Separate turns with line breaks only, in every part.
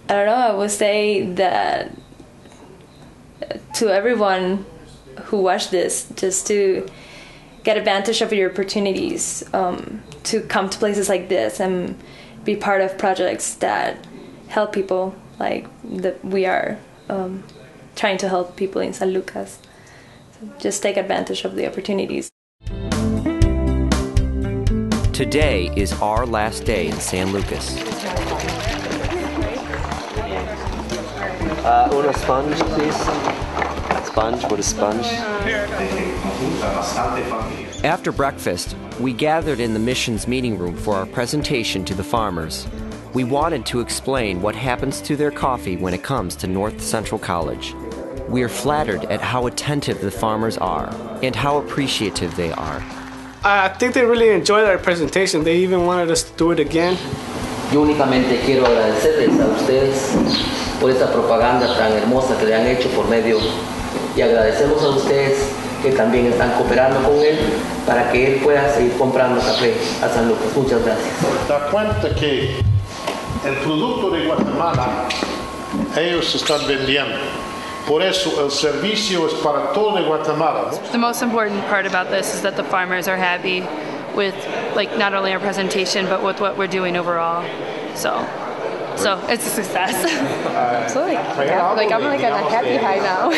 I don't know, I would say that to everyone who watch this, just to get advantage of your opportunities, to come to places like this and be part of projects that help people like we are trying to help people in San Lucas. So just take advantage of the opportunities.
Today is our last day in San Lucas.
Uno sponge, please. Sponge, what is sponge?
After breakfast, we gathered in the mission's meeting room for our presentation to the farmers. We wanted to explain what happens to their coffee when it comes to North Central College. We are flattered at how attentive the farmers are and how appreciative they are.
I think they really enjoyed our presentation. They even wanted us to do it again.
Yo únicamente quiero agradecerles a ustedes por esta propaganda tan hermosa que le han hecho por medio, y agradecemos a ustedes que también están cooperando con él para que él pueda seguir comprando café a San Lucas. Muchas gracias.
Da cuenta que el producto de Guatemala ellos están vendiendo. Por eso el servicio es para todo de Guatemala.
The most important part about this is that the farmers are happy with not only our presentation but with what we're doing overall. So it's a success.
Absolutely. Yeah. I'm on a happy high now.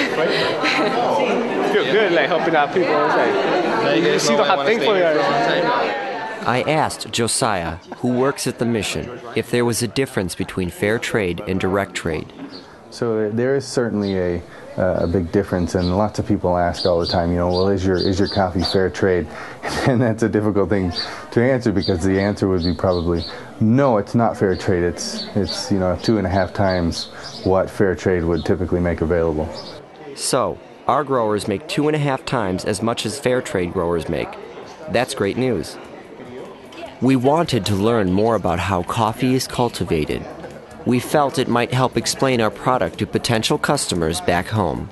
Feel good, helping out people. You see the hot thing for you.
I asked Josiah, who works at the mission, if there was a difference between fair trade and direct trade.
So there is certainly a big difference, and lots of people ask all the time, well, is your coffee fair trade? And that's a difficult thing to answer, because the answer would be probably no, it's not fair trade. It's 2.5 times what fair trade would typically make available.
So our growers make 2.5 times as much as fair trade growers make. That's great news. We wanted to learn more about how coffee is cultivated. We felt it might help explain our product to potential customers back home.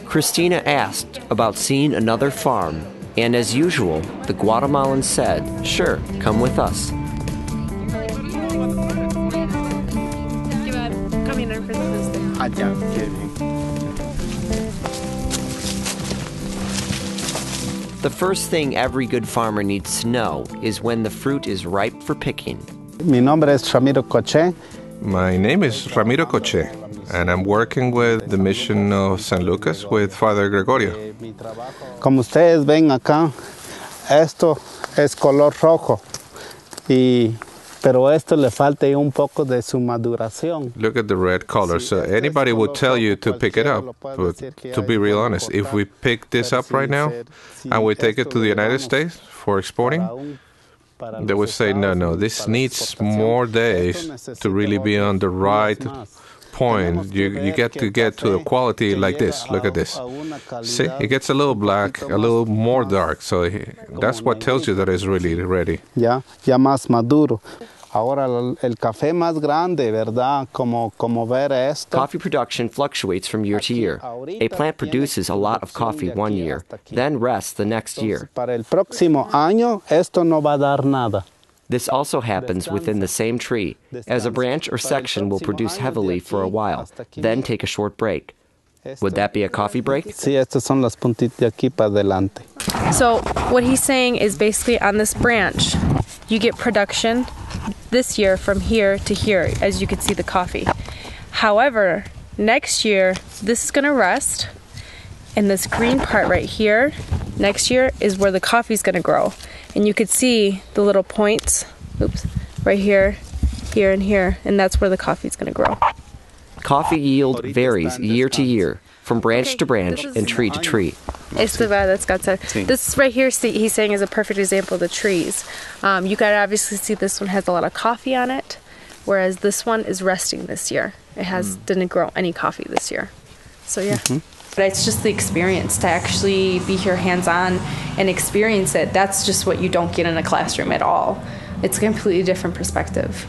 Christina asked about seeing another farm, and as usual, the Guatemalan said, sure, come with us. The first thing every good farmer needs to know is when the fruit is ripe for picking.
Mi nombre es Ramiro Coche.
My name is Ramiro Coche, and I'm working with the Mission of San Lucas with Father Gregorio.
Como ustedes ven acá, esto es color rojo, pero esto le falta un poco de su maduración.
Look at the red color. So anybody would tell you to pick it up, but to be real honest, if we pick this up right now and we take it to the United States for exporting, they would say, no, this needs more days to really be on the right point. You get to the quality like this. Look at this. See, it gets a little black, a little more dark. So that's what tells you that it's really ready.
Ya más maduro. Ahora el café más grande, ¿verdad? Como ver esto.
Coffee production fluctuates from year to year. A plant produces a lot of coffee one year, then rests the next year.
Para el próximo año, esto no va a dar nada.
This also happens within the same tree, as a branch or section will produce heavily for a while, then take a short break. Would that be a coffee break?
Sí, estas son las puntitas de aquí para adelante.
So what he's saying is basically on this branch, you get production this year from here to here, as you can see the coffee. However, next year, this is going to rest, and this green part right here, next year, is where the coffee is going to grow. And you could see the little points, right here, here, and here, and that's where the coffee is going to grow.
Coffee yield varies year to year, from branch to branch and tree to tree.
This right here, he's saying, is a perfect example of the trees. You can obviously see this one has a lot of coffee on it, whereas this one is resting this year. It didn't grow any coffee this year. So yeah.
But it's just the experience to actually be here hands-on and experience it. That's just what you don't get in a classroom at all. It's a completely different perspective.